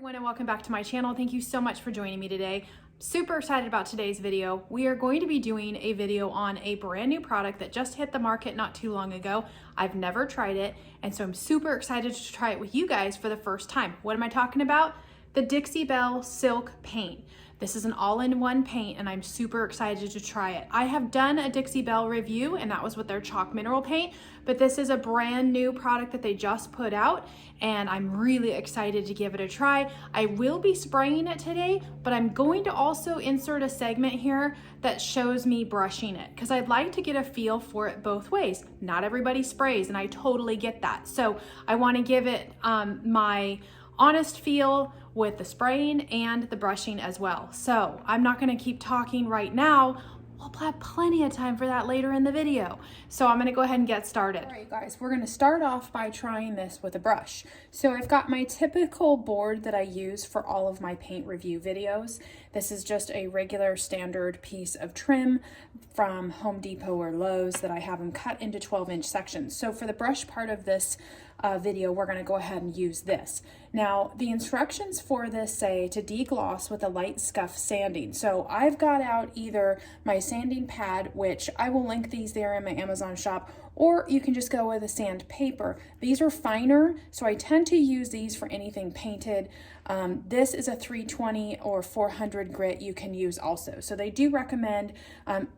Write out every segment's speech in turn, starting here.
Everyone, and welcome back to my channel. Thank you so much for joining me today. Super excited about today's video. We are going to be doing a video on a brand new product that just hit the market not too long ago. I've never tried it, and so I'm super excited to try it with you guys for the first time. What am I talking about? The Dixie Belle Silk Paint. This is an all-in-one paint, and I'm super excited to try it. I have done a Dixie Belle review, and that was with their chalk mineral paint, but this is a brand new product that they just put out, and I'm really excited to give it a try. I will be spraying it today, but I'm going to also insert a segment here that shows me brushing it, because I'd like to get a feel for it both ways. Not everybody sprays, and I totally get that. So I want to give it my honest feel with the spraying and the brushing as well. So I'm not going to keep talking right now. We'll have plenty of time for that later in the video. So I'm going to go ahead and get started. All right, guys, we're going to start off by trying this with a brush. So I've got my typical board that I use for all of my paint review videos. This is just a regular standard piece of trim from Home Depot or Lowe's that I have them cut into 12-inch sections. So for the brush part of this video, we're going to go ahead and use this. Now, the instructions for this say to degloss with a light scuff sanding. So I've got out either my sanding pad, which I will link these there in my Amazon shop, or you can just go with a sandpaper. These are finer, so I tend to use these for anything painted. This is a 320 or 400 grit you can use also. So they do recommend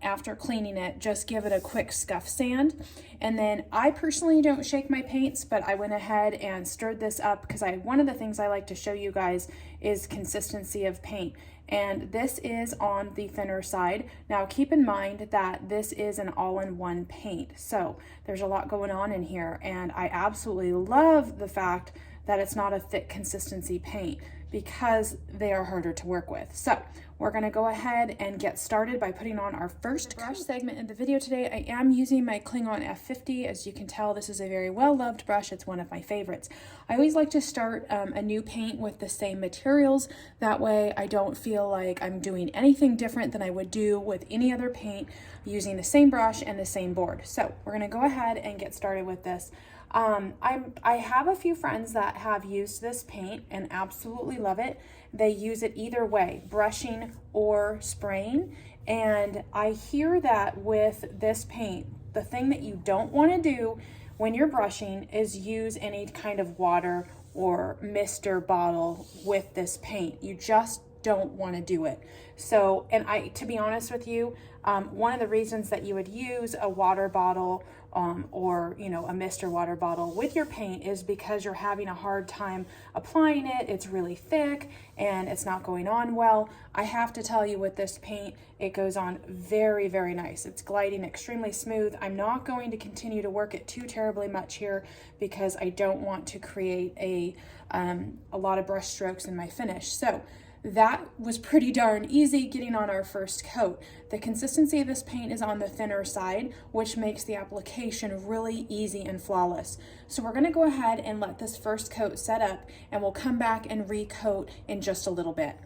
after cleaning it, just give it a quick scuff sand. And then I personally don't shake my paints, but I went ahead and stirred this up because one of the things I like to show you guys is consistency of paint. And this is on the thinner side. Now keep in mind that this is an all-in-one paint. So there's a lot going on in here, and I absolutely love the fact that it's not a thick consistency paint because they are harder to work with. So we're gonna go ahead and get started by putting on our first brush segment in the video today. I am using my Klingon F50. As you can tell, this is a very well-loved brush. It's one of my favorites. I always like to start a new paint with the same materials. That way I don't feel like I'm doing anything different than I would do with any other paint using the same brush and the same board. So we're gonna go ahead and get started with this. I have a few friends that have used this paint and absolutely love it. They use it either way, brushing or spraying. And I hear that with this paint, the thing that you don't want to do when you're brushing is use any kind of water or mister bottle with this paint. You just don't want to do it. So, and to be honest with you, one of the reasons that you would use a water bottle or a mister water bottle with your paint is because you're having a hard time applying it. It's really thick and it's not going on well. I have to tell you, with this paint, it goes on very, very nice. It's gliding extremely smooth. I'm not going to continue to work it too terribly much here because I don't want to create a lot of brush strokes in my finish. So that was pretty darn easy getting on our first coat. The consistency of this paint is on the thinner side, which makes the application really easy and flawless. So we're gonna go ahead and let this first coat set up, and we'll come back and recoat in just a little bit.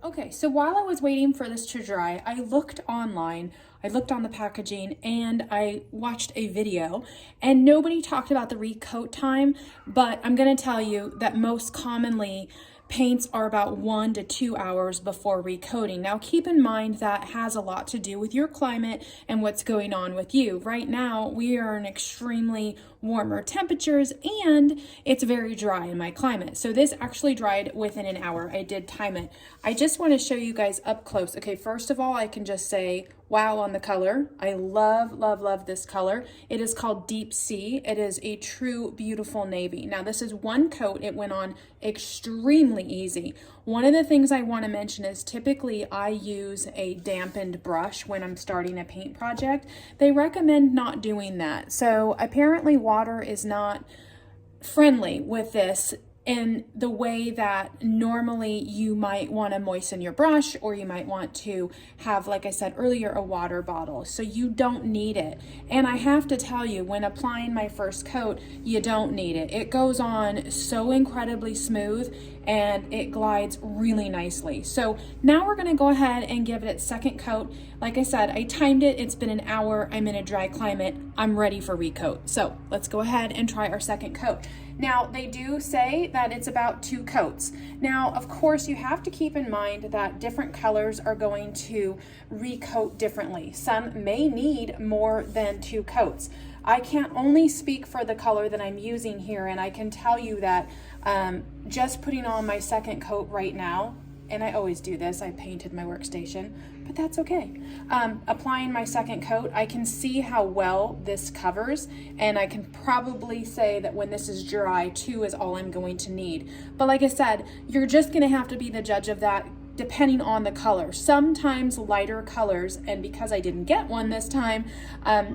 Okay, so while I was waiting for this to dry, I looked online, I looked on the packaging, and I watched a video, and nobody talked about the recoat time, but I'm gonna tell you that most commonly paints are about 1 to 2 hours before recoating. Now keep in mind that has a lot to do with your climate and what's going on with you. Right now we are in extremely warmer temperatures and it's very dry in my climate. So this actually dried within an hour. I did time it. I just want to show you guys up close. Okay, first of all, I can just say wow on the color. I love, love, love this color. It is called Deep Sea. It is a true beautiful navy. Now this is one coat. It went on extremely easy. One of the things I want to mention is typically I use a dampened brush when I'm starting a paint project. They recommend not doing that. So apparently water is not friendly with this in the way that normally you might want to moisten your brush, or you might want to have, like I said earlier, a water bottle. So you don't need it. And I have to tell you, when applying my first coat, you don't need it. It goes on so incredibly smooth and it glides really nicely. So now we're going to go ahead and give it its second coat. Like I said, I timed it. It's been an hour. I'm in a dry climate. I'm ready for recoat. So let's go ahead and try our second coat. Now, they do say that it's about 2 coats. Now, of course, you have to keep in mind that different colors are going to recoat differently. Some may need more than 2 coats. I can't only speak for the color that I'm using here, and I can tell you that just putting on my second coat right now, and I always do this, I painted my workstation, but that's okay. Applying my second coat, I can see how well this covers, and I can probably say that when this is dry, 2 is all I'm going to need. But like I said, you're just gonna have to be the judge of that depending on the color. Sometimes lighter colors, and because I didn't get one this time,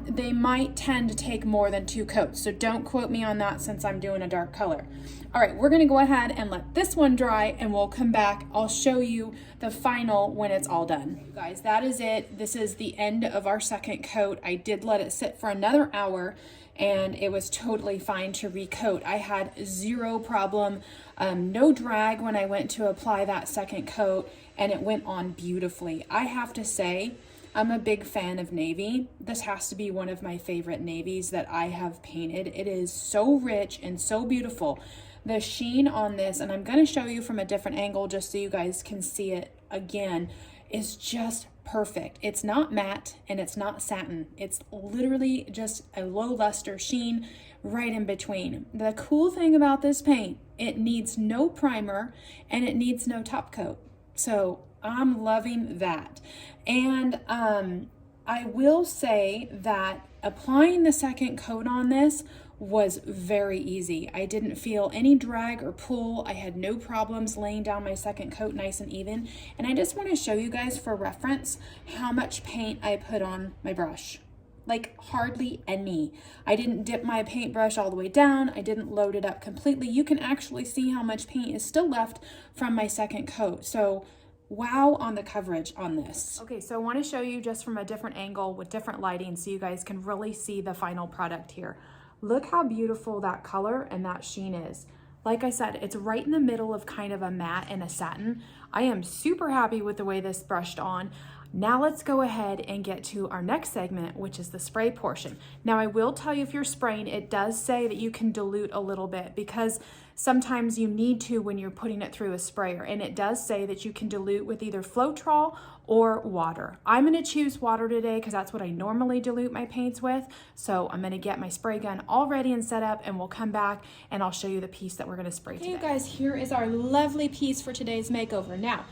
they might tend to take more than 2 coats. So don't quote me on that since I'm doing a dark color. All right, we're gonna go ahead and let this one dry and we'll come back. I'll show you the final when it's all done. You guys, that is it. This is the end of our second coat. I did let it sit for another hour and it was totally fine to recoat. I had 0 problem, no drag when I went to apply that second coat, and it went on beautifully. I have to say, I'm a big fan of navy. This has to be one of my favorite navies that I have painted. It is so rich and so beautiful. The sheen on this, and I'm gonna show you from a different angle just so you guys can see it again, is just perfect. It's not matte and it's not satin. It's literally just a low luster sheen right in between. The cool thing about this paint, it needs no primer and it needs no top coat. So I'm loving that. And I will say that applying the second coat on this was very easy. I didn't feel any drag or pull. I had no problems laying down my second coat nice and even. And I just want to show you guys for reference how much paint I put on my brush. Like hardly any. I didn't dip my paintbrush all the way down. I didn't load it up completely. You can actually see how much paint is still left from my second coat. So wow on the coverage on this. Okay, so I want to show you just from a different angle with different lighting so you guys can really see the final product here. Look how beautiful that color and that sheen is. Like I said, it's right in the middle of kind of a matte and a satin. I am super happy with the way this brushed on. Now let's go ahead and get to our next segment, which is the spray portion. Now I will tell you, if you're spraying, it does say that you can dilute a little bit because sometimes you need to when you're putting it through a sprayer, and it does say that you can dilute with either Floetrol or water. I'm gonna choose water today because that's what I normally dilute my paints with. So I'm gonna get my spray gun all ready and set up, and we'll come back and I'll show you the piece that we're gonna spray today. Okay, you guys, here is our lovely piece for today's makeover. Now,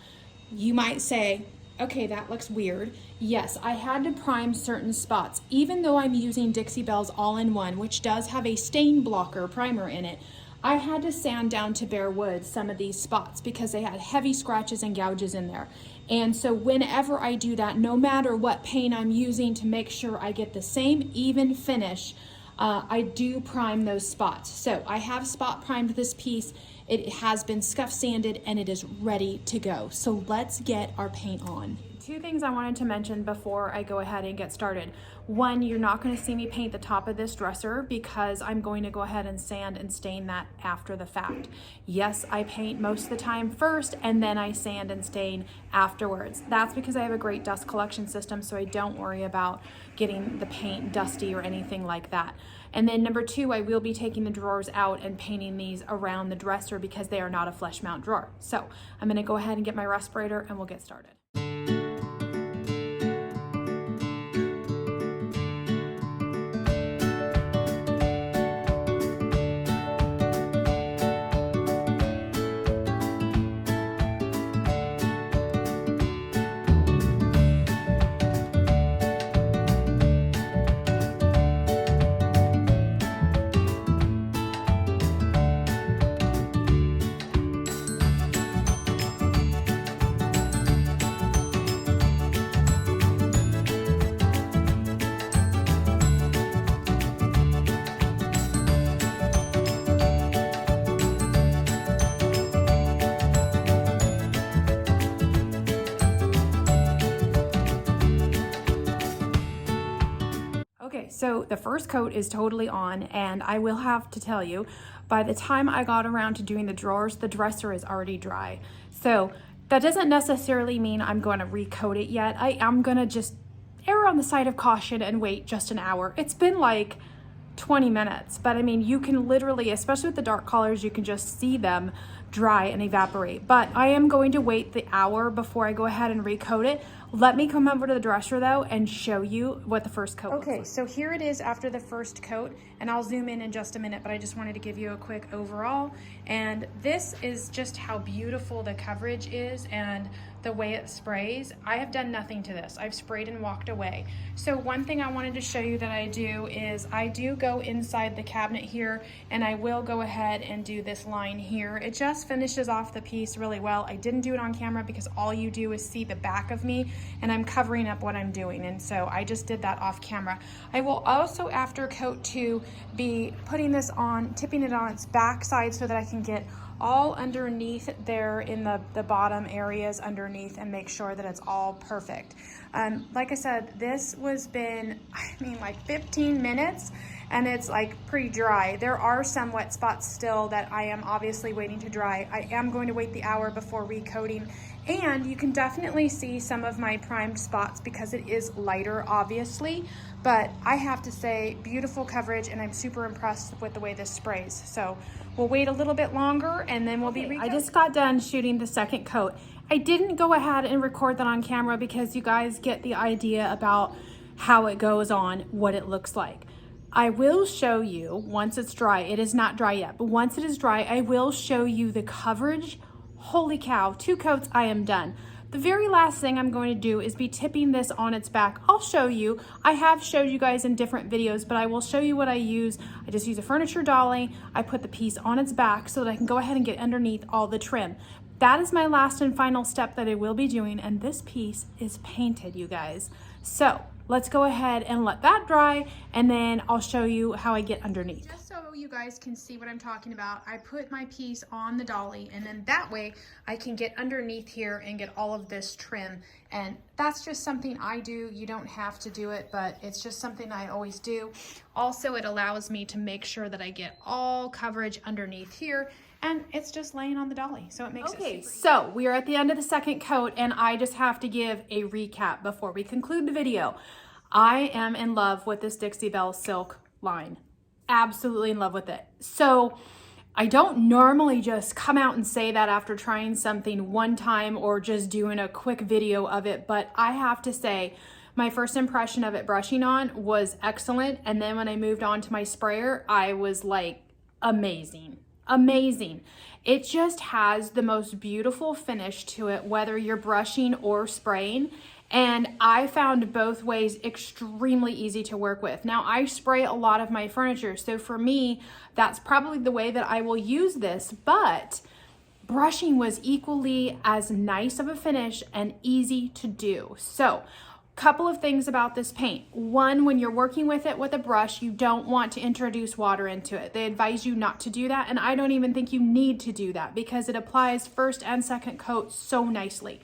you might say, okay, that looks weird. Yes, I had to prime certain spots. Even though I'm using Dixie Belle's All-in-One, which does have a stain blocker primer in it, I had to sand down to bare wood some of these spots because they had heavy scratches and gouges in there. And so whenever I do that, no matter what paint I'm using to make sure I get the same even finish, I do prime those spots. So I have spot primed this piece. It has been scuff sanded and it is ready to go. So let's get our paint on. 2 things I wanted to mention before I go ahead and get started. One, you're not going to see me paint the top of this dresser because I'm going to go ahead and sand and stain that after the fact. Yes, I paint most of the time first and then I sand and stain afterwards. That's because I have a great dust collection system, so I don't worry about getting the paint dusty or anything like that. And then number 2, I will be taking the drawers out and painting these around the dresser because they are not a flush mount drawer. So I'm going to go ahead and get my respirator and we'll get started. So the first coat is totally on, and I will have to tell you, by the time I got around to doing the drawers, the dresser is already dry. So that doesn't necessarily mean I'm going to recoat it yet. I am going to just err on the side of caution and wait just an hour. It's been like 20 minutes. But I mean, you can literally, especially with the dark colors, you can just see them dry and evaporate. But I am going to wait the hour before I go ahead and recoat it. Let me come over to the dresser though and show you what the first coat looks like. Okay, so here it is after the first coat, and I'll zoom in just a minute, but I just wanted to give you a quick overall. And this is just how beautiful the coverage is and the way it sprays. I have done nothing to this. I've sprayed and walked away. So one thing I wanted to show you that I do is I do go inside the cabinet here, and I will go ahead and do this line here. It just finishes off the piece really well. I didn't do it on camera because all you do is see the back of me, and I'm covering up what I'm doing, and so I just did that off camera. I will also, after coat 2, be putting this on, tipping it on its back side so that I can get all underneath there in the bottom areas underneath and make sure that it's all perfect. Like I said, this was been, I mean, like 15 minutes, and it's like pretty dry. There are some wet spots still that I am obviously waiting to dry. I am going to wait the hour before recoating, and you can definitely see some of my primed spots because it is lighter, obviously, but I have to say, beautiful coverage, and I'm super impressed with the way this sprays. So we'll wait a little bit longer, and then we'll be recoating. I just got done shooting the second coat. I didn't go ahead and record that on camera because you guys get the idea about how it goes on, what it looks like. I will show you once it's dry. It is not dry yet, but once it is dry, I will show you the coverage. Holy cow, 2 coats, I am done. The very last thing I'm going to do is be tipping this on its back. I'll show you. I have showed you guys in different videos, but I will show you what I use. I just use a furniture dolly. I put the piece on its back so that I can go ahead and get underneath all the trim. That is my last and final step that I will be doing, and this piece is painted, you guys. So let's go ahead and let that dry, and then I'll show you how I get underneath. Just so you guys can see what I'm talking about, I put my piece on the dolly, and then that way I can get underneath here and get all of this trim. And that's just something I do. You don't have to do it, but it's just something I always do. Also, it allows me to make sure that I get all coverage underneath here, and it's just laying on the dolly, so it makes it super easy. So we are at the end of the second coat, and I just have to give a recap before we conclude the video. I am in love with this Dixie Belle silk line. Absolutely in love with it. So I don't normally just come out and say that after trying something one time or just doing a quick video of it, but I have to say my first impression of it brushing on was excellent, and then when I moved on to my sprayer, I was like, amazing. Amazing. It just has the most beautiful finish to it, whether you're brushing or spraying. And I found both ways extremely easy to work with. Now, I spray a lot of my furniture, so for me, that's probably the way that I will use this, but brushing was equally as nice of a finish and easy to do. So, couple of things about this paint. One, when you're working with it with a brush, you don't want to introduce water into it. They advise you not to do that, and I don't even think you need to do that because it applies first and second coat so nicely.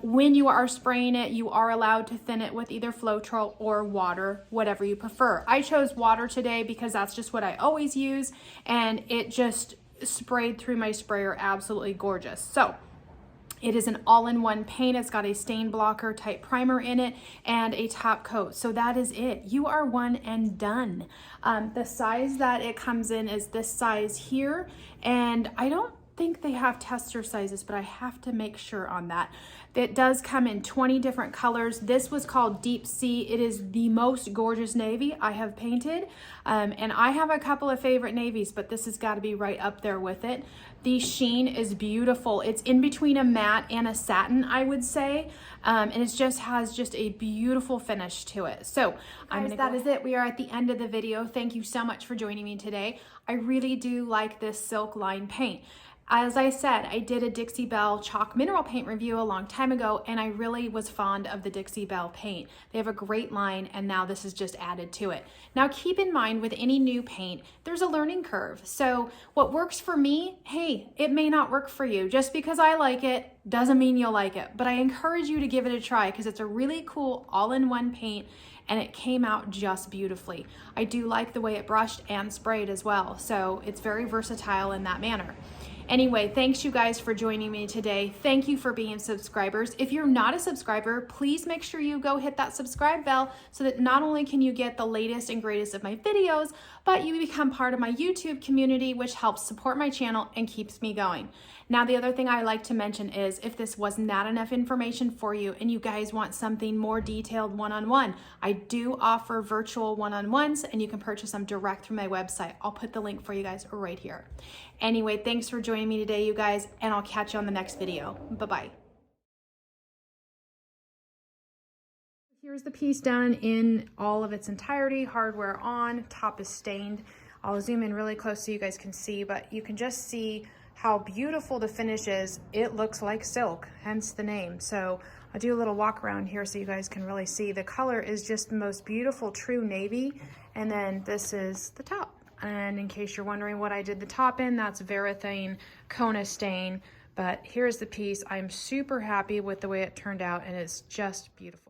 When you are spraying it, you are allowed to thin it with either Floetrol or water, whatever you prefer. I chose water today because that's just what I always use, and it just sprayed through my sprayer absolutely gorgeous. So it is an all-in-one paint. It's got a stain blocker type primer in it and a top coat. So that is it. You are one and done. The size that it comes in is this size here, and I don't think they have tester sizes, but I have to make sure on that. It does come in 20 different colors. This was called Deep Sea. It is the most gorgeous navy I have painted, and I have a couple of favorite navies, but this has got to be right up there with it. The sheen is beautiful. It's in between a matte and a satin, I would say, and it just has just a beautiful finish to it. So that is it. We are at the end of the video. Thank you so much for joining me today. I really do like this silk line paint. As I said, I did a Dixie Belle chalk mineral paint review a long time ago, and I really was fond of the Dixie Belle paint. They have a great line, and now this is just added to it. Now keep in mind with any new paint, there's a learning curve. So what works for me, hey, it may not work for you. Just because I like it doesn't mean you'll like it, but I encourage you to give it a try because it's a really cool all-in-one paint, and it came out just beautifully. I do like the way it brushed and sprayed as well, so it's very versatile in that manner. Anyway, thanks you guys for joining me today. Thank you for being subscribers. If you're not a subscriber, please make sure you go hit that subscribe bell so that not only can you get the latest and greatest of my videos, but you become part of my YouTube community, which helps support my channel and keeps me going. Now, the other thing I like to mention is if this was not enough information for you and you guys want something more detailed one-on-one, I do offer virtual one-on-ones and you can purchase them direct through my website. I'll put the link for you guys right here. Anyway, thanks for joining me today, you guys, and I'll catch you on the next video. Bye-bye. Here's the piece done in all of its entirety, hardware on, top is stained. I'll zoom in really close so you guys can see, but you can just see how beautiful the finish is. It looks like silk, hence the name. So I'll do a little walk around here so you guys can really see. The color is just the most beautiful true navy, and then this is the top. And in case you're wondering what I did the top in, that's Varathane Kona stain. But here's the piece. I'm super happy with the way it turned out, and it's just beautiful.